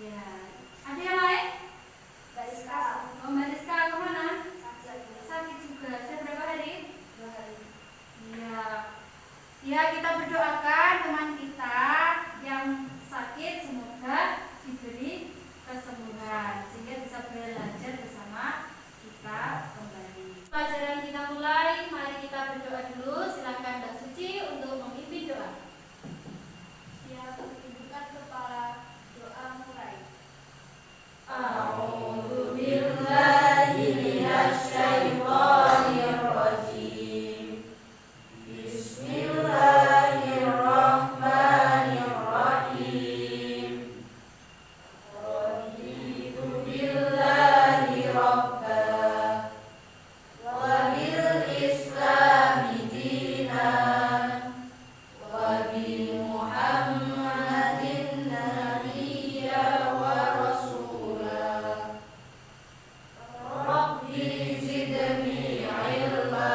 Ya. Ada yang lain? Mbak Rizka. Oh, Mbak Rizka kemana? Sakit. Sakit juga. Sudah berapa hari? 2 hari. Iya. Ya, kita berdoakan teman kita yang sakit semoga diberi kesembuhan sehingga bisa belajar bersama kita kembali. Pelajaran kita mulai. Mari kita berdoa dulu. Silakan Mbak Suci untuk memimpin doa. Siap, tundukkan kepala. Doa mulai. A'udzu billahi minasyaitonir rajim. Bismillahirrahmanirrahim. Raditu billahi rabba wa bil islami dinan wa bi Muhammadin nabiyya wa rasulah. Rabbi zidni ilma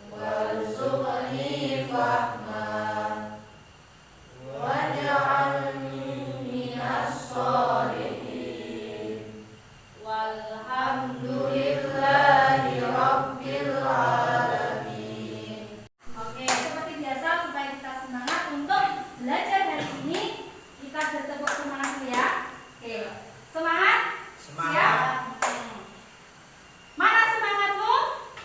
warzuqni fahma waj'alni minas sholihin. Walhamdulillahi rabbil alamin. Oke, seperti biasa supaya kita semangat untuk belajar hari ini, kita bertepuk semangat dulu ya. Oke, semangat? Siap? Mana semangatmu?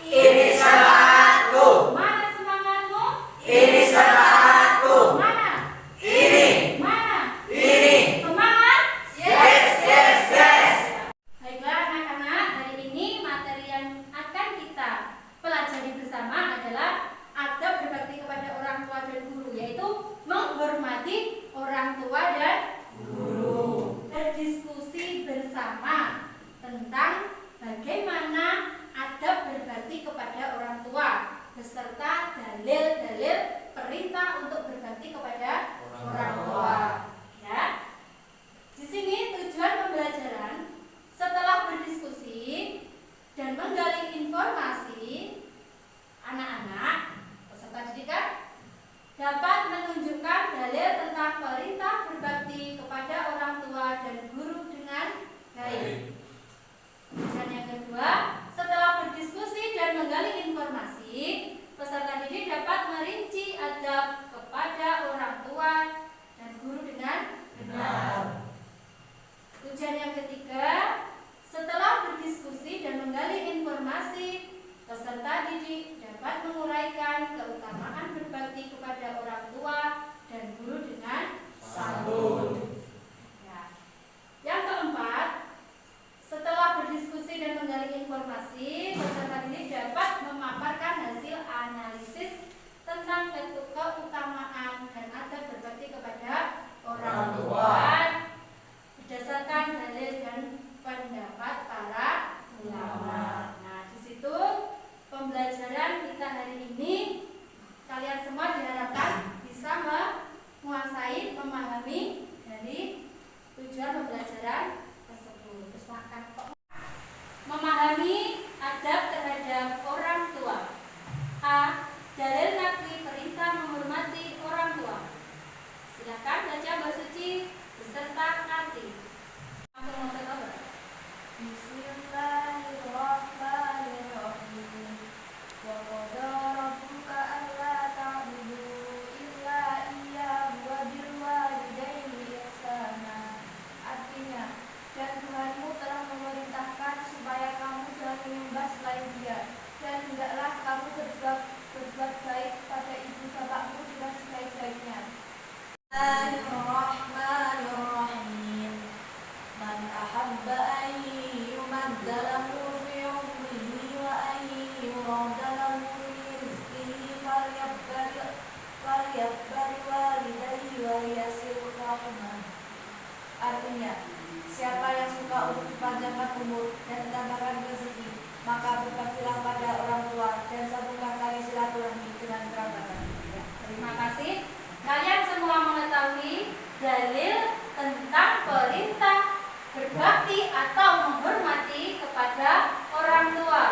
Ini semangatku. Mana semangatmu? Ini semangatku. Mana? Ini. Mana? Ini. Semangat? Yes, yes, yes. Baiklah anak-anak, hari ini materi yang akan kita pelajari bersama adalah adab berbakti kepada orang tua dan guru, yaitu menghormati orang tua dan guru. Berdiskusi bersama tentang bagaimana adab berbakti kepada orang tua beserta dalil-dalil perintah untuk berbakti kepada orang tua. Ya. Di sini tujuan pembelajaran setelah berdiskusi dan menggali informasi, anak-anak peserta didikan dapat menunjukkan dalil tentang perintah berbakti kepada orang tua dan guru dengan baik. Dan yang kedua, setelah berdiskusi dan menggali informasi, peserta didik dapat merinci adab kepada orang tua dan guru dengan benar. Tujuan yang ketiga, setelah berdiskusi dan menggali informasi, peserta didik dapat menguraikan keutamaan berbakti kepada orang tua dan guru dengan santun. Ya. Yang keempat, setelah berdiskusi dan menggali informasi, peserta didik dapat memaparkan hasil analisis tentang keutamaan dan adab berbakti kepada orang tua berdasarkan dalil dan pendapat para ulama. Nah, di situ pembelajaran kita hari ini kalian semua diharapkan bisa menguasai, memahami dari tujuan pembelajaran tersebut. Memahami adab terhadap orang tua. A. Dalil nakli perintah menghormati orang tua. Silakan baca Mbak Suci beserta arti. Langsung membaca. Bismillahirrahmanirrahim. Wa qada rabbuka alla ta'budu illa iyyahu wa bil walidayni ihsana. Artinya, dan Tuhanmu telah memerintahkan supaya kamu jangan menyembah selain Dia, dan hendaklah kamu berbuat baik pada ibu bapakmu dengan sebaik-baiknya. Bismillahirrahmanirrahim. Man ahabba an yumadda lahu fi umrihi wa an yurada lahu fi rizqihi falyabbari walidayhi wa yasil rahmah. Artinya, siapa yang suka untuk dipanjangkan umur dan ditambahkan rezeki, maka berbaktilah pada orang tua dan sambunglah tali silaturahmi dengan kerabatan. Ya. Terima kasih. Kalian semua mengetahui dalil tentang perintah berbakti atau menghormati kepada orang tua.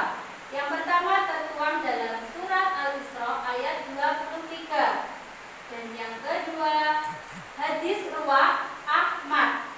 Yang pertama tertuang dalam surat Al-Isra ayat 23. Dan yang kedua hadis riwayat Ahmad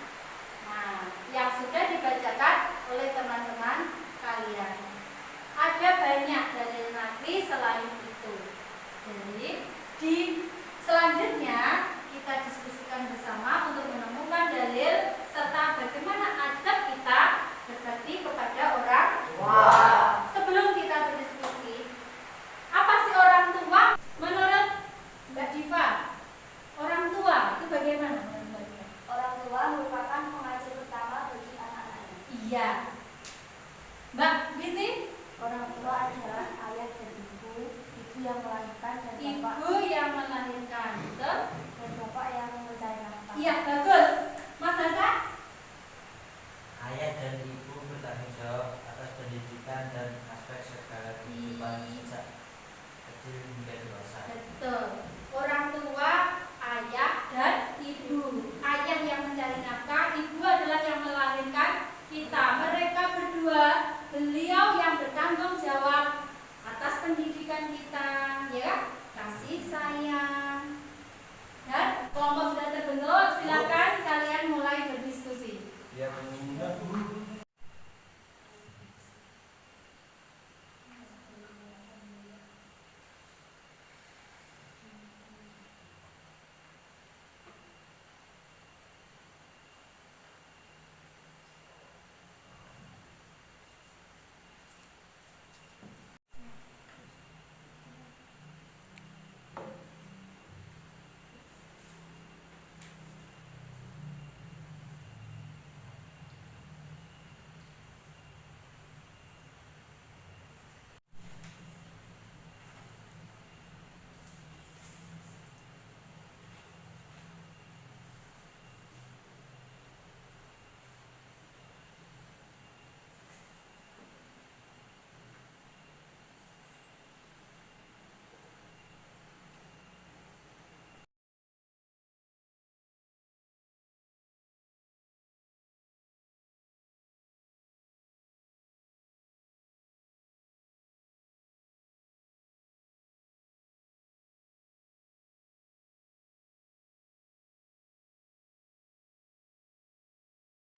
Iya. Mbak Binti? Orang tua adalah ayah dan ibu yang melahirkan dan bapak Ibu yang melahirkan, betul? dan bapak yang mencari nafkah. Iya, bagus. Mas Hasan? Ayah dan ibu bertanggung jawab atas pendidikan dan aspek segala kehidupan sejak kecil hingga dewasa. Betul. Orang tua, ayah dan ibu. Ayah yang mencari nafkah, ibu adalah yang melahirkan kita. Mereka berdua, beliau yang bertanggung jawab atas pendidikan kita, ya, kasih sayang. Dan kelompok sudah terbentuk, silakan kalian mulai berdiskusi. Ya,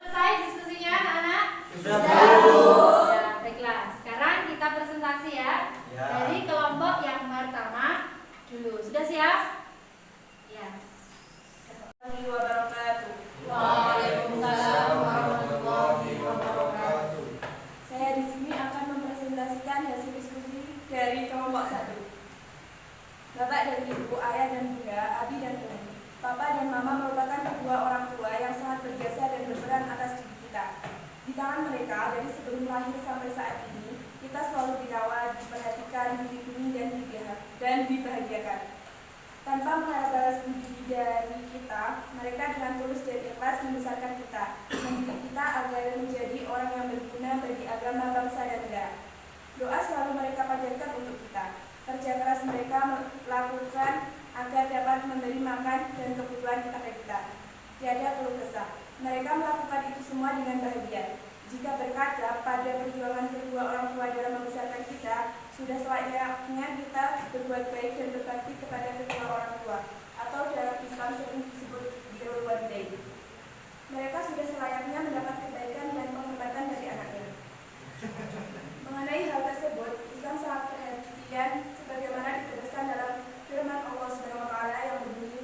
Selesai diskusinya anak-anak? Sudah, Bu. Ya, baiklah. Sekarang kita presentasi ya. Ya. Dari kelompok yang pertama dulu. Sudah siap? Ya. Warahmatullahi wabarakatuh. Waalaikumsalam warahmatullahi wabarakatuh. Saya di sini akan mempresentasikan hasil diskusi dari kelompok 1. Bapak dan Ibu, ayah dan bunda, abi dan umi. Papa dan mama merupakan kedua orang tua yang sangat berjasa dan berperan atas diri kita. Di tangan mereka, dari sebelum lahir sampai saat ini, kita selalu dirawat, diperhatikan, dilindungi, dan dibahagiakan. Tanpa mengharap balas budi dari kita, mereka dengan tulus dan ikhlas membesarkan kita, mendidik kita agar menjadi orang yang berguna bagi agama, bangsa, dan negara. Doa selalu mereka panjatkan untuk kita. Kerja keras mereka melakukan agar dapat memberi makan dan kebutuhan kita. Tiada keluh kesah. Mereka melakukan itu semua dengan bahagia. Jika berkaca pada perjuangan kedua orang tua dalam membesarkan kita, sudah selayaknya kita berbuat baik dan berbakti kepada kedua orang tua, atau dalam Islam sering disebut birrul walidain. Mereka sudah selayaknya mendapat kebaikan dan penghormatan dari anaknya. Mengenai hal tersebut, Islam sangat perhatian sebagaimana ditegaskan dalam firman Allah SWT yang berbunyi,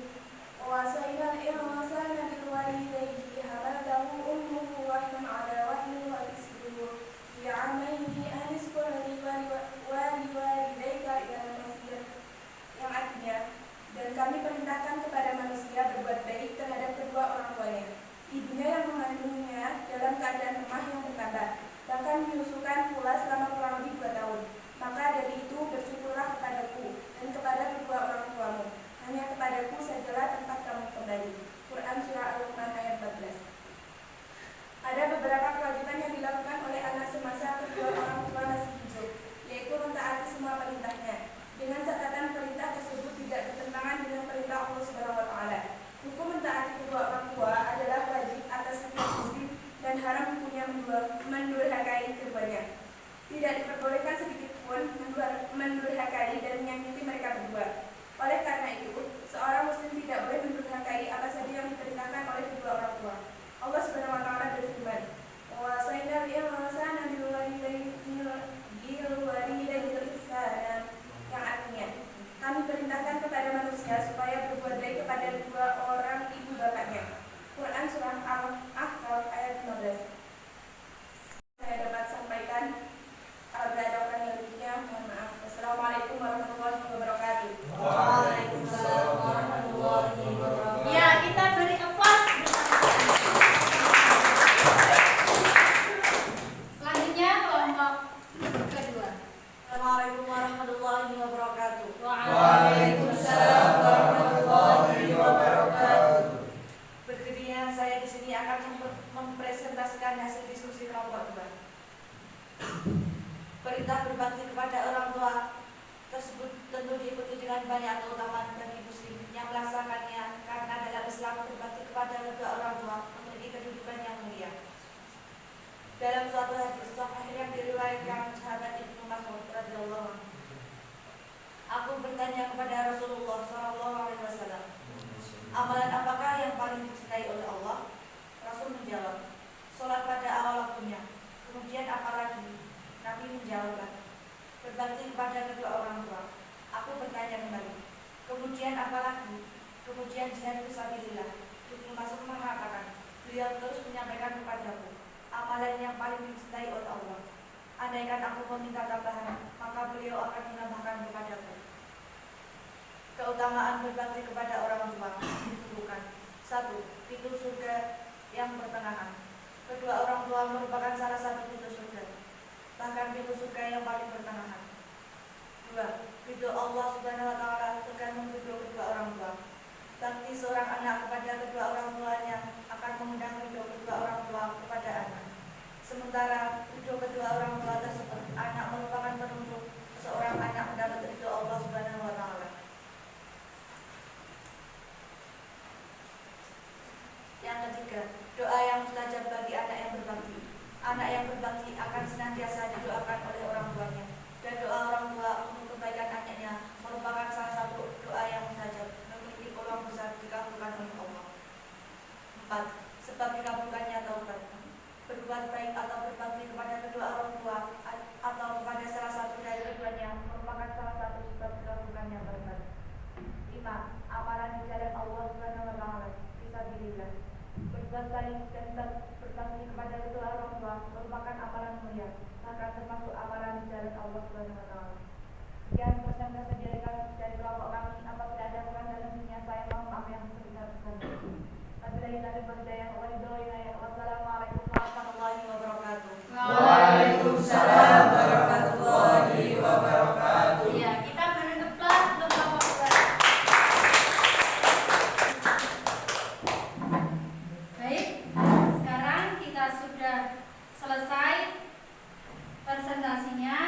"Wasainal insana bil walidayni hamalatahu ummuhu wahnan 'ala wahnin wa fisluhu fi 'amaini an ishkur li wa liwalidayka ilal masir." Yang artinya, dan kami perintahkan kepada manusia berbuat baik terhadap kedua orang tuanya. Ibunya yang mengandungnya dalam keadaan lemah yang bertambah, bahkan menyusukan pula selama kurang lebih 2 tahun. Maka dari itu bersyukurlah kepadaku dan kepada kedua orang tuamu. Hanya kepadaku sajalah tempat kamu kembali. Quran Surah Al-Luqman ayat 14. Ada beberapa kewajiban yang dilakukan oleh anak semasa kedua orang tua masih hidup, yaitu mentaati semua perintahnya. Dengan catatan perintah tersebut tidak bertentangan dengan perintah Allah SWT. Hukum mentaati kedua orang tua adalah wajib atas setiap muslim dan haram hukumnya mendurhakai keduanya. Tidak diperbolehkan sedikit pun mendurhakai dan menyakiti mereka berdua. Oleh karena itu, seorang muslim tidak boleh mendurhakai apa saja yang diperintahkan oleh kedua orang tua. Allah SWT berfirman, "Wasainal insana bil walidayni ihsana." Yang artinya, kami perintahkan kepada manusia supaya berbuat baik kepada dua orang ibu bapaknya. Quran Surah Al-Ahqaf ayat 15. Saya dapat sampaikan. Apabila ada orang yang lebihnya, mohon maaf. Wassalamualaikum warahmatullahi wabarakatuh. Waalaikumsalam warahmatullahi wabarakatuh. Ya, kita beri applause. mempresentasikan hasil diskusi kelompok 2. Perintah berbakti kepada orang tua tersebut tentu diikuti dengan banyak keutamaan bagi muslim yang melaksanakannya, karena dalam Islam berbakti kepada kedua orang tua memiliki kedudukan yang mulia. Dalam suatu hadis sahih yang diriwayatkan sahabat Ibnu Mas'ud radhiyallahu anhu, aku bertanya kepada Rasulullah SAW, amalan apakah yang paling dicintai oleh Allah? Rasul menjawab, sholat pada awal waktunya. Kemudian apa lagi? Nabi menjawab, berbakti kepada kedua orang tua. Aku bertanya kembali, kemudian apa lagi? Kemudian jihad fisabilillah. Ibnu Mas'ud mengatakan, beliau terus menyampaikan kepadaku, amalan yang paling dicintai oleh Allah. Andaikan aku meminta tambahan, maka beliau akan menambahkan kepadaku. Keutamaan berbakti kepada orang tua ditentukan. 1. Pintu surga yang pertengahan. Kedua orang tua merupakan salah satu pintu surga, bahkan pintu surga yang paling pertengahan. 2. Ridho Allah Subhanahu wa Ta'ala tergantung ridho kedua orang tua. Bakti seorang anak kepada kedua orang tuanya akan mengundang ridho kedua orang tua kepada anak. Sementara ridho kedua orang tua tersebut, anak merupakan penuntut seorang anak mendapat ridho Allah Subhanahu wa Ta'ala. Yang ketiga, doa yang mustajab bagi anak yang berbakti. Anak yang berbakti akan senantiasa didoakan oleh orang tuanya, dan doa orang tua untuk kebaikan anaknya merupakan salah satu doa yang mustajab, memiliki peluang besar dikabulkan oleh Allah. 4. Sebab dikabulkannya taubat. Berbuat baik atau berbakti kepada kedua orang tua atau kepada salah satu dari keduanya merupakan salah satu sebab dikabulkannya taubat. 5. Amalan di jalan Allah Subhanahu wa Ta'ala fisabilillah. Berbuat baik dan berbakti kepada kedua orang tua merupakan amalan mulia, bahkan termasuk amalan di jalan Allah Subhanahu wa Ta'ala. Sekian presentasi dari kelompok kami. Apabila ada kurang dan lebihnya, saya mohon maaf yang sebesar-besarnya. Wassalamualaikum warahmatullahi wabarakatuh. Waalaikumsalam warahmatullahi wabarakatuh. Iya, kita beri kelas untuk kelompok 2. Baik, sekarang kita sudah selesai presentasinya.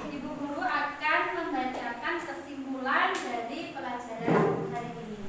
Ibu guru akan membacakan kesimpulan dari pelajaran hari ini.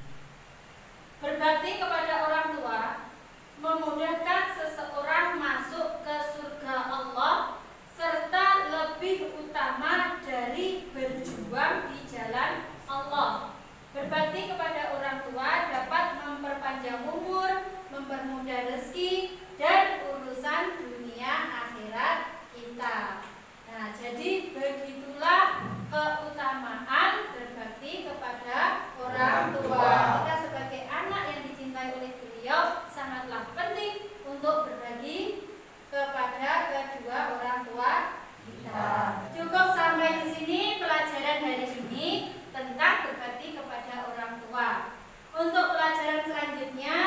Berbakti kepada orang tua memudahkan seseorang masuk ke surga Allah, serta lebih utama dari berjuang di jalan Allah. Berbakti kepada orang tua dapat memperpanjang umur, mempermudah rezeki, dan urusan dunia akhirat kita. Nah, jadi begitulah keutamaan berbakti kepada orang tua. Kita sebagai anak yang dicintai oleh beliau sangatlah penting untuk berbagi kepada kedua orang tua kita. Cukup sampai di sini pelajaran hari ini tentang berbakti kepada orang tua. Untuk pelajaran selanjutnya